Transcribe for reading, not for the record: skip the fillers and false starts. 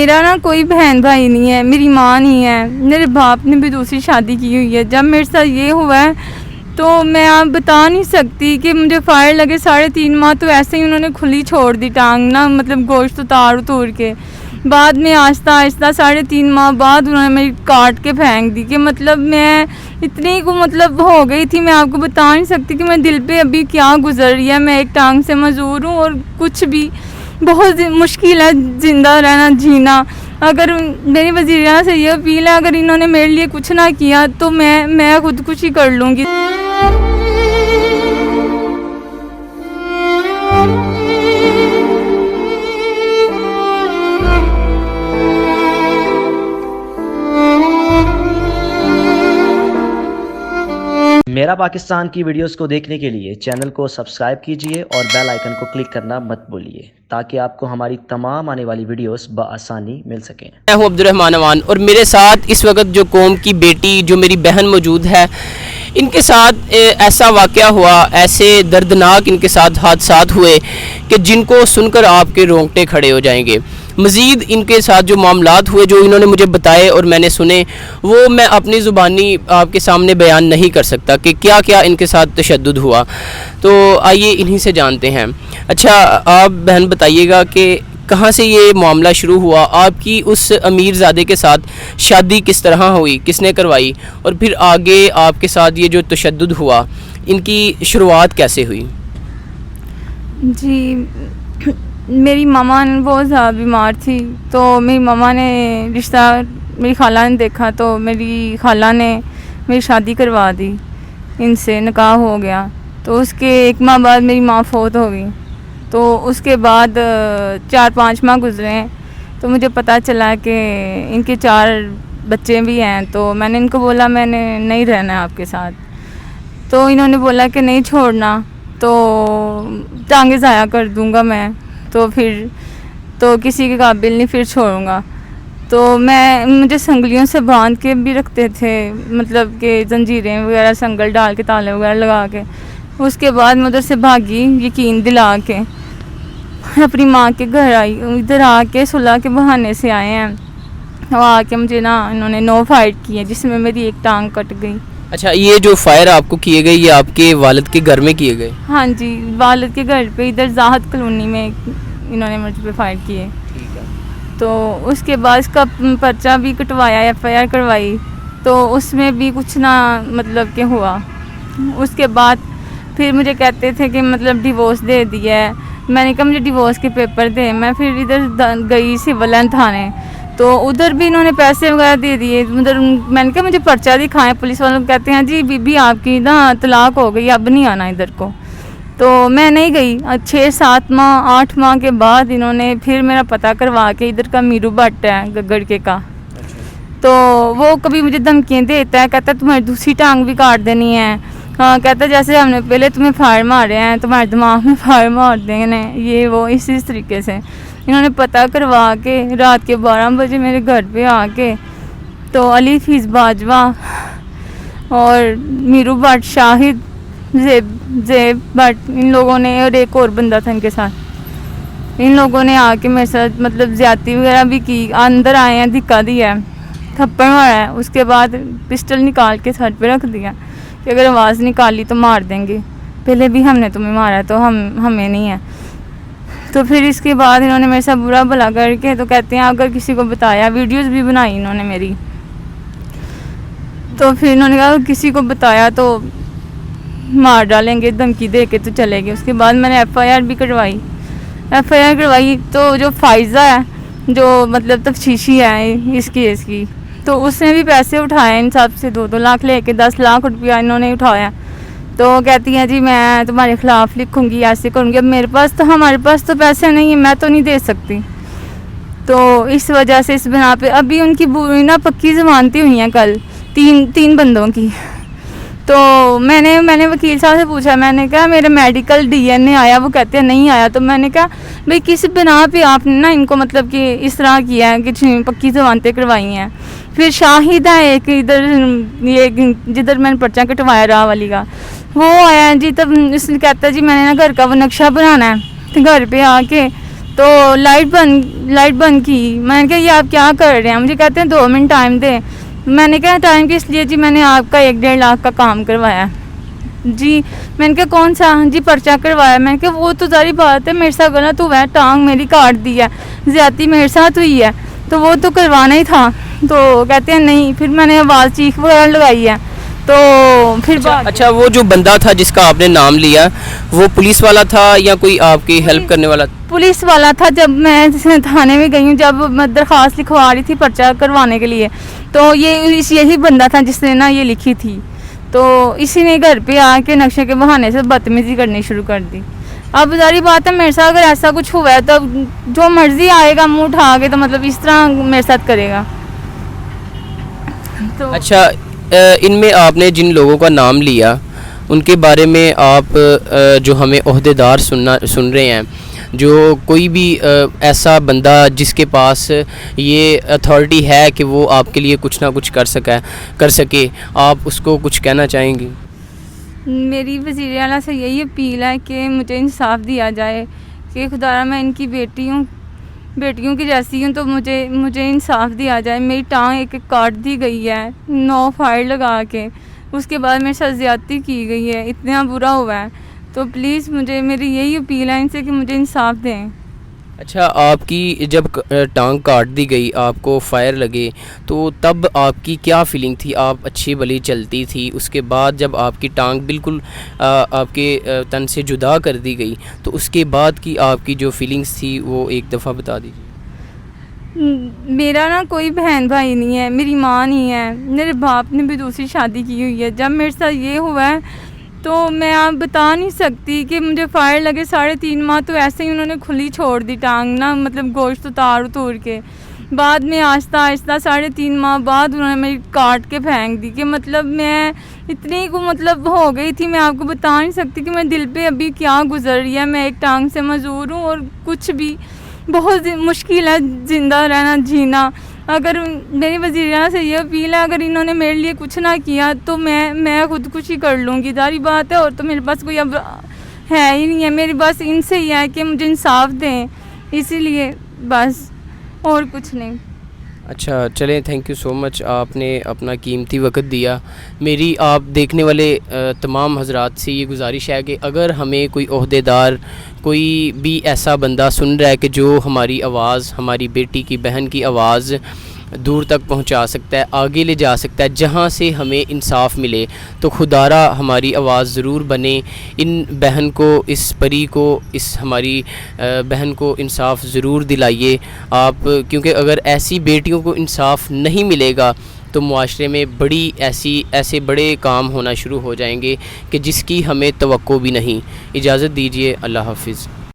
میرا نا کوئی بہن بھائی نہیں ہے, میری ماں نہیں ہے, میرے باپ نے بھی دوسری شادی کی ہوئی ہے. جب میرے ساتھ یہ ہوا ہے تو میں آپ بتا نہیں سکتی کہ مجھے فائر لگے 3.5 ماہ تو ایسے ہی انہوں نے کھلی چھوڑ دی ٹانگ نا, مطلب گوشت اتار کے. بعد میں آہستہ 3.5 ماہ بعد انہوں نے میری کاٹ کے پھینک دی کہ مطلب میں اتنی کو مطلب ہو گئی تھی. میں آپ کو بتا نہیں سکتی کہ میں دل پہ ابھی کیا گزر رہی ہے. میں ایک ٹانگ سے معذور ہوں اور کچھ بھی بہت مشکل ہے زندہ رہنا جینا. اگر میری وزیر اعلیٰ سے یہ اپیل ہے, اگر انہوں نے میرے لیے کچھ نہ کیا تو میں خودکشی کر لوں گی. میرا پاکستان کی ویڈیوز کو دیکھنے کے لیے چینل کو سبسکرائب کیجئے اور بیل آئیکن کو کلک کرنا مت بھولیے تاکہ آپ کو ہماری تمام آنے والی ویڈیوز بآسانی مل سکیں. میں ہوں عبد الرحمن امان اور میرے ساتھ اس وقت جو قوم کی بیٹی جو میری بہن موجود ہے, ان کے ساتھ ایسا واقعہ ہوا, ایسے دردناک ان کے ساتھ حادثات ہوئے کہ جن کو سن کر آپ کے رونگٹے کھڑے ہو جائیں گے. مزید ان کے ساتھ جو معاملات ہوئے جو انہوں نے مجھے بتائے اور میں نے سنے, وہ میں اپنی زبانی آپ کے سامنے بیان نہیں کر سکتا کہ کیا کیا ان کے ساتھ تشدد ہوا. تو آئیے انہی سے جانتے ہیں. اچھا آپ بہن بتائیے گا کہ کہاں سے یہ معاملہ شروع ہوا, آپ کی اس امیر زادے کے ساتھ شادی کس طرح ہوئی, کس نے کروائی, اور پھر آگے آپ کے ساتھ یہ جو تشدد ہوا ان کی شروعات کیسے ہوئی؟ جی میری ماما بہت زیادہ بیمار تھی, تو میری ماما نے رشتہ میری خالہ نے دیکھا تو میری خالہ نے میری شادی کروا دی, ان سے نکاح ہو گیا. تو اس کے 1 ماہ بعد میری ماں فوت ہو گئی. تو اس کے بعد 4-5 ماہ گزرے تو مجھے پتہ چلا کہ ان کے 4 بچے بھی ہیں. تو میں نے ان کو بولا میں نے نہیں رہنا ہے آپ کے ساتھ. تو انہوں نے بولا کہ نہیں چھوڑنا تو ٹانگیں ضائع کر دوں گا میں, تو پھر تو کسی کے قابل نہیں, پھر چھوڑوں گا. تو مجھے سنگلیوں سے باندھ کے بھی رکھتے تھے, مطلب کہ زنجیریں وغیرہ سنگل ڈال کے تالے وغیرہ لگا کے. اس کے بعد میں ادھر سے بھاگی یقین دلا کے اپنی ماں کے گھر آئی. ادھر آ کے صلح کے بہانے سے آئے ہیں, اور آ کے مجھے نا انہوں نے 9 فائر کیے جس میں میری 1 ٹانگ کٹ گئی. اچھا یہ جو فائر آپ کو کیے گئے یہ آپ کے والد کے گھر میں کیے گئے؟ ہاں جی والد کے گھر پہ, ادھر زاہد کالونی میں انہوں نے مجھ پہ فائر کیے. تو اس کے بعد اس کا پرچہ بھی کٹوایا, FIR کروائی, تو اس میں بھی کچھ نہ مطلب کہ ہوا. اس کے بعد پھر مجھے کہتے تھے کہ مطلب ڈیورس دے دیا ہے. میں نے کہا مجھے ڈیورس کے پیپر دے. میں پھر ادھر گئی سول لائن تھانے, تو ادھر بھی انہوں نے پیسے وغیرہ دے دیے. ادھر میں نے کہا مجھے پرچہ دکھائیں. پولیس والوں کہتے ہیں جی بی آپ کی نا طلاق ہو گئی, اب نہیں آنا ادھر کو. تو میں نہیں گئی. 6-7 ماہ 8 ماہ کے بعد انہوں نے پھر میرا پتہ کروا کے, ادھر کا میرو بٹ ہے گگڑ کے کا, تو وہ کبھی مجھے دھمکیاں دیتا ہے, کہتا ہے تمہاری دوسری ٹانگ بھی کاٹ دینی ہے. ہاں کہتا ہے جیسے ہم نے پہلے تمہیں فائر مارے ہیں تمہارے دماغ میں فائر مار دیں گے, یہ وہ اسی طریقے سے. انہوں نے پتہ کروا کے رات کے 12 بجے میرے گھر پہ آ کے, تو علی فیض باجوہ اور میرو بٹ, شاہد, زیب بٹ, ان لوگوں نے, اور ایک اور بندہ تھا ان کے ساتھ, ان لوگوں نے آ کے میرے ساتھ مطلب زیادتی وغیرہ بھی کی. اندر آئے ہیں, دھکا دیا ہے, تھپڑ مارا ہے. اس کے بعد پسٹل نکال کے سر پہ رکھ دیا کہ اگر آواز نکالی تو مار دیں گے, پہلے بھی ہم نے تمہیں مارا ہے تو ہمیں نہیں ہے. تو پھر اس کے بعد انہوں نے میرے ساتھ برا بھلا کر کے, تو کہتے ہیں اگر کسی کو بتایا, ویڈیوز بھی بنائی انہوں نے میری, تو پھر انہوں نے کہا کسی کو بتایا تو مار ڈالیں گے, دھمکی دے کے تو چلے گئے. اس کے بعد میں نے FIR بھی کروائی. FIR کروائی تو جو فائزہ ہے جو مطلب تفتیشی ہے اس کیس کی, تو اس نے بھی پیسے اٹھائے ان سب سے 2-2 لاکھ لے کے 10 لاکھ روپیہ انہوں نے اٹھایا. تو کہتی ہیں جی میں تمہارے خلاف لکھوں گی, ایسے کروں گی. اب میرے پاس تو, ہمارے پاس تو پیسے نہیں ہیں, میں تو نہیں دے سکتی. تو اس وجہ سے اس بنا پہ ابھی ان کی نا پکی ضمانتیں ہوئی ہیں کل 3 بندوں کی. تو میں نے وکیل صاحب سے پوچھا, میں نے کہا میرا میڈیکل DNA آیا, وہ کہتے ہیں نہیں آیا. تو میں نے کہا بھئی کس بنا پہ آپ نے نا ان کو مطلب کہ اس طرح کیا ہے کہ پکی ضمانتیں کروائی ہیں. پھر شاہد ہے ایک ادھر, یہ جدھر میں نے پرچہ کٹوایا راہ والی کا, وہ آیا جی. تب اس نے کہتا ہے جی میں نے نا گھر کا وہ نقشہ بنانا ہے, تو گھر پہ آ کے تو لائٹ بند کی. میں نے کہا یہ آپ کیا کر رہے ہیں؟ مجھے کہتے ہیں 2 منٹ ٹائم دیں. میں نے کہا ٹائم کس لیے؟ جی میں نے آپ کا 1-1.5 لاکھ کا کام کروایا. جی میں نے کہا کون سا؟ جی پرچہ کروایا. میں نے کہا وہ تو ظاہری بات ہے میرے ساتھ غلط ہوا ہے, ٹانگ میری کاٹ دی ہے, زیادتی میرے ساتھ ہوئی ہے, تو وہ تو کروانا ہی تھا. تو کہتے ہیں نہیں. پھر میں نے آواز چیخ وغیرہ لگائی ہے. تو پھر اچھا وہ جو بندہ تھا جس کا آپ نے نام لیا وہ پولیس والا تھا یا کوئی آپ کی ہیلپ کرنے والا تھا؟ پولیس والا تھا. جب میں تھانے میں گئی ہوں, جب میں درخواست لکھوا رہی تھی پرچہ کروانے کے لیے, تو یہی بندہ تھا جس نے نا یہ لکھی تھی. تو اسی نے گھر پہ آ کے نقشے کے بہانے سے بدتمیزی کرنی شروع کر دی. اب ظاہری بات ہے میرے ساتھ اگر ایسا کچھ ہوا ہے تو جو مرضی آئے گا منہ اٹھا کے, تو مطلب اس طرح میرے ساتھ کرے گا. تو اچھا ان میں آپ نے جن لوگوں کا نام لیا ان کے بارے میں آپ جو ہمیں عہدیدار سن رہے ہیں, جو کوئی بھی ایسا بندہ جس کے پاس یہ اتھارٹی ہے کہ وہ آپ کے لیے کچھ نہ کچھ کر سکے, آپ اس کو کچھ کہنا چاہیں گے؟ میری وزیر اعلیٰ سے یہی اپیل ہے کہ مجھے انصاف دیا جائے کہ خدا میں ان کی بیٹیوں کی جیسی ہوں, تو مجھے انصاف دیا جائے. میری ٹانگ ایک کاٹ دی گئی ہے 9 فائر لگا کے, اس کے بعد میرے ساتھ زیادتی کی گئی ہے, اتنا برا ہوا ہے. تو پلیز میری یہی اپیل ہے ان سے کہ مجھے انصاف دیں. اچھا آپ کی جب ٹانگ کاٹ دی گئی, آپ کو فائر لگے, تو تب آپ کی کیا فیلنگ تھی؟ آپ اچھی بھلی چلتی تھی, اس کے بعد جب آپ کی ٹانگ بالکل آپ کے تن سے جدا کر دی گئی, تو اس کے بعد کی آپ کی جو فیلنگس تھی وہ ایک دفعہ بتا دیجیے. میرا نا کوئی بہن بھائی نہیں ہے, میری ماں نہیں ہے, میرے باپ نے بھی دوسری شادی کی ہوئی ہے. جب میرے ساتھ یہ ہوا ہے تو میں آپ بتا نہیں سکتی کہ مجھے فائر لگے 3.5 ماہ تو ایسے ہی انہوں نے کھلی چھوڑ دی ٹانگ نا, مطلب گوشت اتور کے. بعد میں آہستہ 3.5 ماہ بعد انہوں نے میری کاٹ کے پھینک دی. کہ مطلب میں اتنی کو مطلب ہو گئی تھی, میں آپ کو بتا نہیں سکتی کہ میں دل پہ ابھی کیا گزر رہی ہے. میں ایک ٹانگ سے معذور ہوں اور کچھ بھی بہت مشکل ہے زندہ رہنا, جینا. اگر میری وزیر اعلیٰ سے یہ اپیل ہے اگر انہوں نے میرے لیے کچھ نہ کیا تو میں خودکشی کر لوں گی, ظاہری بات ہے. اور تو میرے پاس کوئی اب ہے ہی نہیں ہے, میری بس ان سے ہی ہے کہ مجھے انصاف دیں, اسی لیے بس, اور کچھ نہیں. اچھا چلیں, تھینک یو سو مچ, آپ نے اپنا قیمتی وقت دیا. میری آپ دیکھنے والے تمام حضرات سے یہ گزارش ہے کہ اگر ہمیں کوئی عہدیدار, کوئی بھی ایسا بندہ سن رہا ہے کہ جو ہماری آواز, ہماری بیٹی کی بہن کی آواز دور تک پہنچا سکتا ہے, آگے لے جا سکتا ہے, جہاں سے ہمیں انصاف ملے, تو خدارہ ہماری آواز ضرور بنے. ان بہن کو, اس پری کو, اس ہماری بہن کو انصاف ضرور دلائیے آپ, کیونکہ اگر ایسی بیٹیوں کو انصاف نہیں ملے گا تو معاشرے میں ایسے بڑے کام ہونا شروع ہو جائیں گے کہ جس کی ہمیں توقع بھی نہیں. اجازت دیجیے, اللہ حافظ.